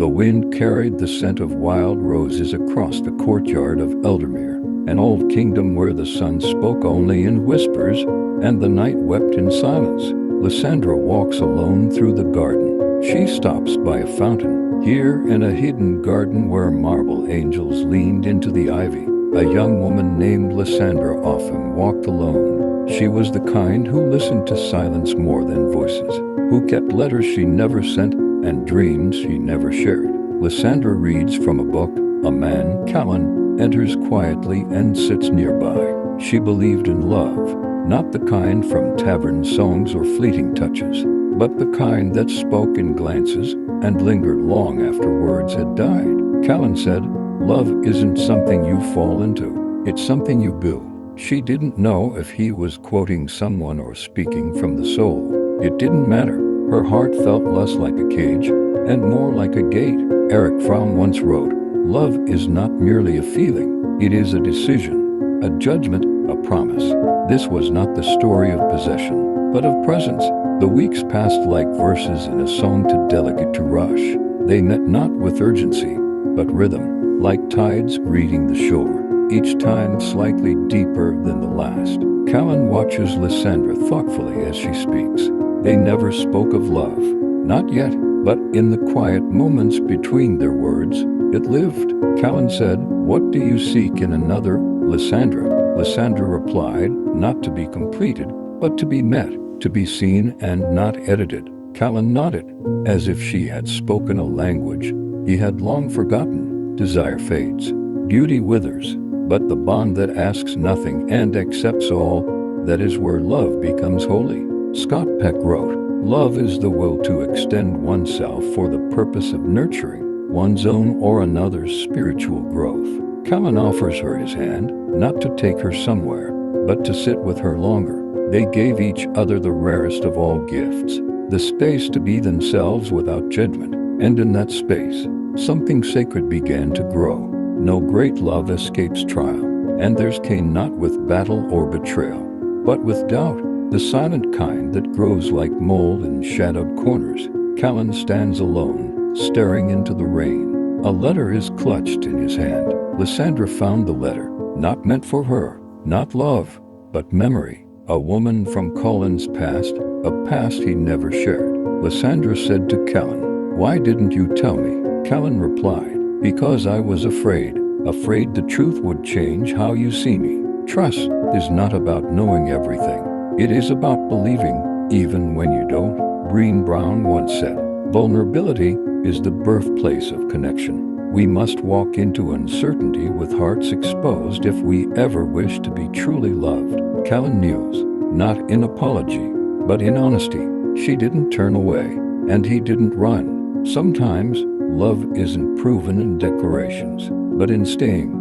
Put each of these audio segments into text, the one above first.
The wind carried the scent of wild roses across the courtyard of 𝒊𝒏𝒅, an old kingdom where the sun spoke only in whispers and the night wept in silence. Lysandra walks alone through the garden. She stops by a fountain. Here, in a hidden garden where marble angels leaned into the ivy, a young woman named Lysandra often walked alone. She was the kind who listened to silence more than voices, who kept letters she never sent and dreams she never shared. Lysandra reads from a book. A man, Callen, enters quietly and sits nearby. She believed in love, not the kind from tavern songs or fleeting touches, but the kind that spoke in glances and lingered long after words had died. Callen said, "Love isn't something you fall into, it's something you build." She didn't know if he was quoting someone or speaking from the soul. It didn't matter. Her heart felt less like a cage and more like a gate. Erich Fromm once wrote, "Love is not merely a feeling, it is a decision, a judgment, a promise." This was not the story of possession, but of presence. The weeks passed like verses in a song too delicate to rush. They met not with urgency, but rhythm, like tides greeting the shore, each time slightly deeper than the last. Callen watches Lysandra thoughtfully as she speaks. They never spoke of love, not yet, but in the quiet moments between their words, it lived. Callen said, "What do you seek in another, Lysandra?" Lysandra replied, "Not to be completed, but to be met, to be seen and not edited." Callen nodded, as if she had spoken a language he had long forgotten. Desire fades, beauty withers, but the bond that asks nothing and accepts all, that is where love becomes holy. Scott Peck wrote, "Love is the will to extend oneself for the purpose of nurturing one's own or another's spiritual growth." Callen offers her his hand, not to take her somewhere, but to sit with her longer. They gave each other the rarest of all gifts, the space to be themselves without judgment, and in that space, something sacred began to grow. No great love escapes trial, and theirs came not with battle or betrayal, but with doubt, the silent kind that grows like mold in shadowed corners. Callen stands alone, staring into the rain. A letter is clutched in his hand. Lysandra found the letter, not meant for her, not love, but memory. A woman from Callen's past, a past he never shared. Lysandra said to Callen, "Why didn't you tell me?" Callen replied, "Because I was afraid the truth would change how you see me." Trust is not about knowing everything. It is about believing, even when you don't. Brené Brown once said, "Vulnerability is the birthplace of connection." We must walk into uncertainty with hearts exposed if we ever wish to be truly loved. Callen kneels, not in apology, but in honesty. She didn't turn away, and he didn't run. Sometimes, love isn't proven in declarations, but in staying.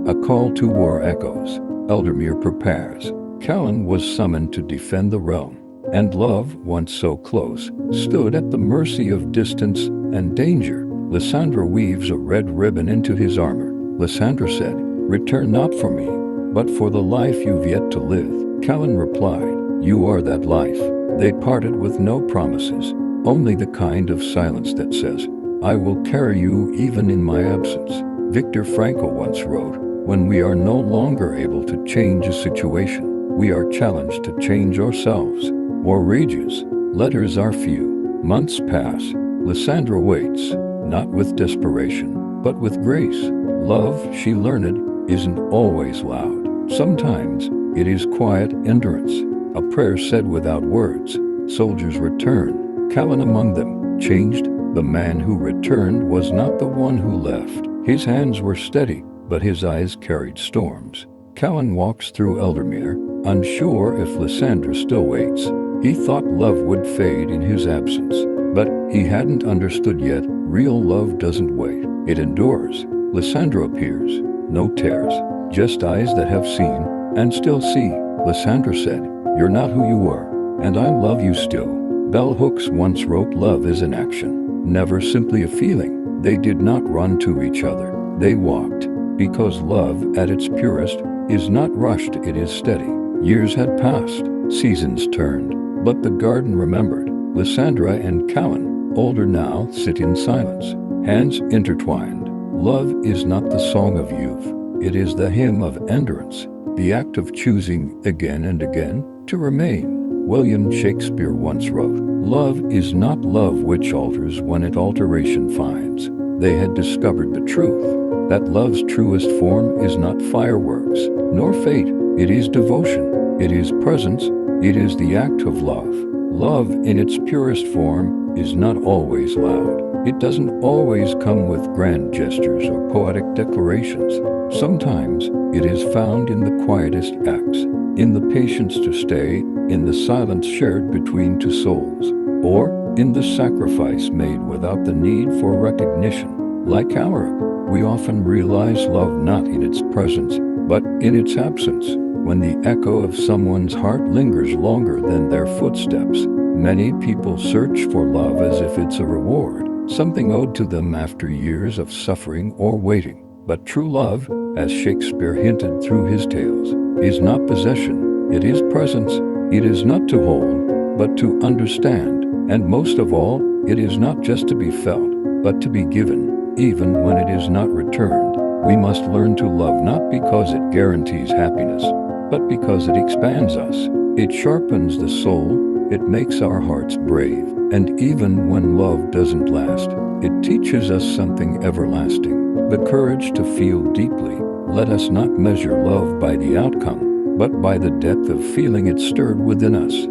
A call to war echoes. 𝒊𝒏𝒅 prepares. Callen was summoned to defend the realm, and love, once so close, stood at the mercy of distance and danger. Lysandra weaves a red ribbon into his armor. Lysandra said, "Return not for me, but for the life you've yet to live." Callen replied, "You are that life." They parted with no promises, only the kind of silence that says, "I will carry you even in my absence." Viktor Frankl once wrote, "When we are no longer able to change a situation, we are challenged to change ourselves." War rages. Letters are few. Months pass. Lysandra waits, not with desperation, but with grace. Love, she learned, isn't always loud. Sometimes it is quiet endurance, a prayer said without words. Soldiers return, Callen among them, changed. The man who returned was not the one who left. His hands were steady, but his eyes carried storms. Callen walks through 𝒊𝒏𝒅, unsure if Lysandra still waits. He thought love would fade in his absence, but he hadn't understood yet. Real love doesn't wait, it endures. Lysandra appears, no tears, just eyes that have seen and still see. Lysandra said, "You're not who you were, and I love you still." Bell Hooks once wrote, "Love is an action, never simply a feeling." They did not run to each other, they walked, because love at its purest is not rushed, it is steady. Years had passed, seasons turned, but the garden remembered. Lysandra and Callen, older now, sit in silence, hands intertwined. Love is not the song of youth. It is the hymn of endurance, the act of choosing again and again to remain. William Shakespeare once wrote, "Love is not love which alters when it alteration finds." They had discovered the truth, that love's truest form is not fireworks, nor fate. It is devotion. It is presence. It is the act of love. Love in its purest form is not always loud. It doesn't always come with grand gestures or poetic declarations. Sometimes it is found in the quietest acts, in the patience to stay, in the silence shared between two souls, or in the sacrifice made without the need for recognition. Like Erich, we often realize love not in its presence, but in its absence. When the echo of someone's heart lingers longer than their footsteps, many people search for love as if it's a reward, something owed to them after years of suffering or waiting. But true love, as Shakespeare hinted through his tales, is not possession. It is presence. It is not to hold, but to understand. And most of all, it is not just to be felt, but to be given, even when it is not returned. We must learn to love not because it guarantees happiness, but because it expands us. It sharpens the soul. It makes our hearts brave. And even when love doesn't last, it teaches us something everlasting, the courage to feel deeply. Let us not measure love by the outcome, but by the depth of feeling it stirred within us.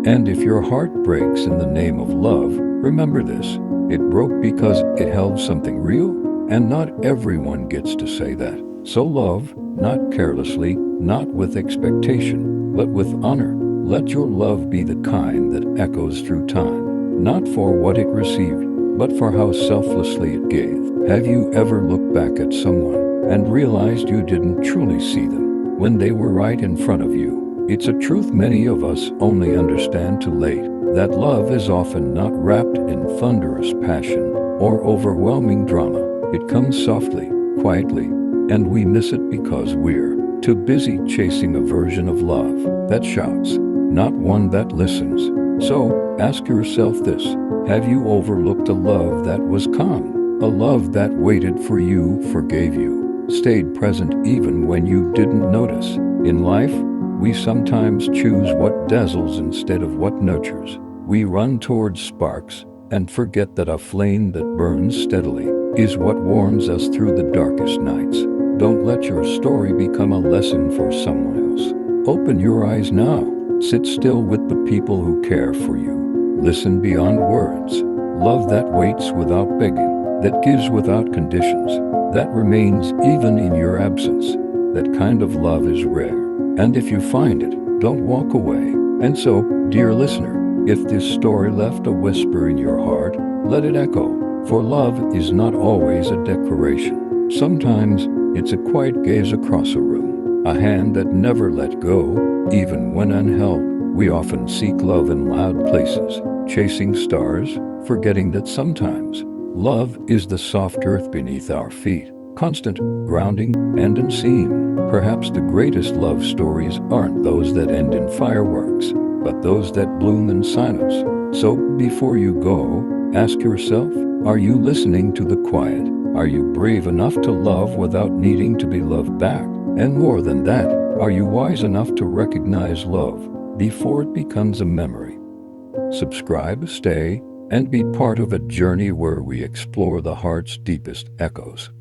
And if your heart breaks in the name of love, remember this: it broke because it held something real, and not everyone gets to say that. So love, not carelessly, not with expectation, but with honor. Let your love be the kind that echoes through time, not for what it received, but for how selflessly it gave. Have you ever looked back at someone and realized you didn't truly see them when they were right in front of you? It's a truth many of us only understand too late, that love is often not wrapped in thunderous passion or overwhelming drama. It comes softly, quietly, and we miss it because we're too busy chasing a version of love that shouts, not one that listens. So, ask yourself this: have you overlooked a love that was calm? A love that waited for you, forgave you, stayed present even when you didn't notice? In life, we sometimes choose what dazzles instead of what nurtures. We run towards sparks and forget that a flame that burns steadily is what warms us through the darkest nights. Don't let your story become a lesson for someone else. Open your eyes now. Sit still with the people who care for you. Listen beyond words. Love that waits without begging, that gives without conditions, that remains even in your absence. That kind of love is rare. And if you find it, don't walk away. And so, dear listener, if this story left a whisper in your heart, let it echo. For love is not always a declaration. Sometimes it's a quiet gaze across a room, a hand that never let go, even when unheld. We often seek love in loud places, chasing stars, forgetting that sometimes love is the soft earth beneath our feet, constant, grounding, and unseen. Perhaps the greatest love stories aren't those that end in fireworks, but those that bloom in silence. So, before you go, ask yourself, are you listening to the quiet? Are you brave enough to love without needing to be loved back? And more than that, are you wise enough to recognize love before it becomes a memory? Subscribe, stay, and be part of a journey where we explore the heart's deepest echoes.